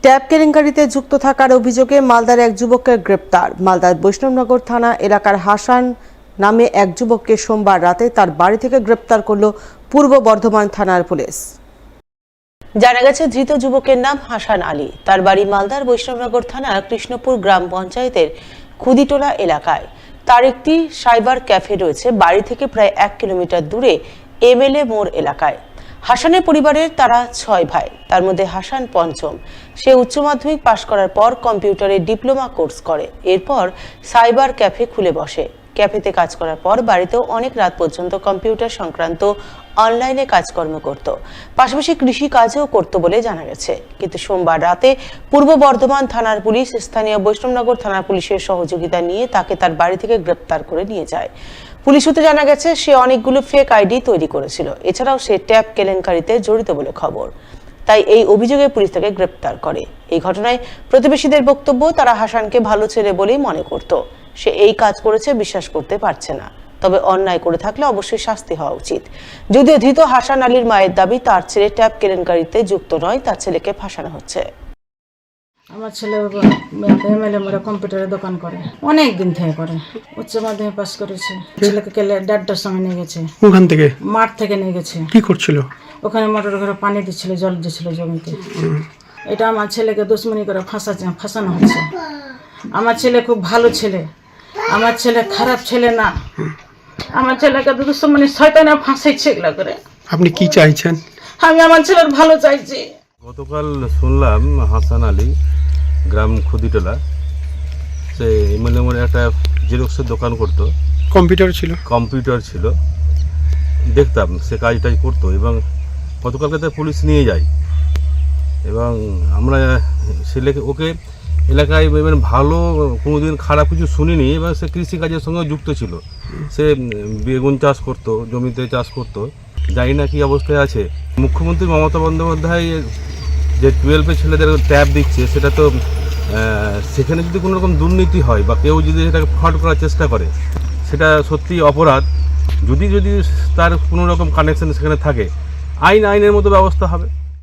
Tab কেলেঙ্কারিতে যুক্ত থাকার অভিযোগে মালদার এক যুবককে গ্রেপ্তার। মালদার বৈষ্ণবনগর থানা এলাকার হাসান নামে এক যুবককে সোমবার রাতে তার বাড়ি থেকে গ্রেপ্তার করল পূর্ব বর্ধমান থানার পুলিশ। জানা গেছে, ধৃত যুবকের নাম হাসান আলী। তার বাড়ি মালদার বৈষ্ণবনগর থানার কৃষ্ণপুর গ্রাম পঞ্চায়েতের খুদিটোলা এলাকায়। তার একটি সাইবার ক্যাফে রয়েছে বাড়ি থেকে প্রায় 1 কিলোমিটার দূরে এমএলএ মোড় এলাকায়। হাসানের পরিবারের তারা 6 ভাই, তার মধ্যে হাসান পঞ্চম। সে উচ্চ মাধ্যমিক পাশ করার পর কম্পিউটারে ডিপ্লোমা কোর্স করে, এরপর সাইবার ক্যাফে খুলে বসে। ক্যাফেতে কাজ করার পর বাড়িতেও অনেক রাত পর্যন্ত কম্পিউটার সংক্রান্ত অনলাইনে কাজকর্ম করত, পাশাপাশি কৃষি কাজও করত বলে জানা গেছে। কিন্তু সোমবার রাতে পূর্ব বর্ধমান থানার পুলিশ স্থানীয় বৈষ্ণবনগর থানার পুলিশের সহযোগিতা নিয়ে তাকে তার বাড়ি থেকে গ্রেপ্তার করে নিয়ে যায়। পুলিশ সূত্রে জানা গেছে, সে অনেকগুলো ফেক আইডি তৈরি করেছিল। এছাড়াও সে ট্যাব কেলেঙ্কারিতে জড়িত বলে খবর। তাই এই অভিযোগে পুলিশ তাকে গ্রেপ্তার করে। এই ঘটনায় প্রতিবেশীদের বক্তব্য, তারা হাসানকে ভালো ছেলে বলেই মনে করত। সে এই কাজ করেছে বিশ্বাস করতে পারছে না, তবে অন্যায় করে থাকলে অবশ্যই শাস্তি হওয়া উচিত। যদিও ধৃত হাসান আলীর মায়ের দাবি, তার ছেলে ট্যাব কেলেঙ্কারিতে যুক্ত নয়, তার ছেলেকে ফাঁসানো হচ্ছে। আমার ছেলে এমএলএ মোড়ে কম্পিউটারের দোকান করে, অনেক দিন থেকে করে। উচ্চ মাধ্যমিক পাস করেছে। ছেলেকে কেলে 1:30টার সময় নিয়ে গেছে। ওখান থেকে মাঠ থেকে নিয়ে গেছে। কি করছিল? ওখানে মোটর ঘরে পানি দিচ্ছিল, জল দিচ্ছিল জমিতে। এটা আমার ছেলেকে দুশ্মনী করে ফাঁসানো হচ্ছে। আমার ছেলে খুব ভালো ছেলে, আমার ছেলে খারাপ ছেলে না। আমার ছেলেকে দুশ্মনী শয়তানে ফাঁসাইছে এগুলা করে। আপনি কি চাইছেন? আমি আমার ছেলের ভালো চাইছি। গতকাল শুনলাম হাসান আলী, গ্রাম খুদিটোলা, সে এমএলএ মোড়ে একটা জেরক্সের দোকান করতো। কম্পিউটার ছিল, দেখতাম সে কাজ টাজ করতো। এবং গতকালকে তার পুলিশ নিয়ে যায় এবং আমরা ছেলেকে ওকে এলাকায় মানে ভালো কোনোদিন খারাপ কিছু শুনিনি। এবং সে কৃষিকাজের সঙ্গে যুক্ত ছিল। সে বেগুন চাষ করতো, জমিতে চাষ করতো। জানি না কি অবস্থায় আছে। মুখ্যমন্ত্রী মমতা বন্দ্যোপাধ্যায় যে 12-এ ছেলেদের ট্যাব দিচ্ছে, সেটা তো সেখানে যদি কোনো রকম দুর্নীতি হয় বা কেউ যদি সেটাকে ফ্রড করার চেষ্টা করে, সেটা সত্যি অপরাধ। যদি তার কোনো রকম কানেকশন সেখানে থাকে, আইনের মতো ব্যবস্থা হবে।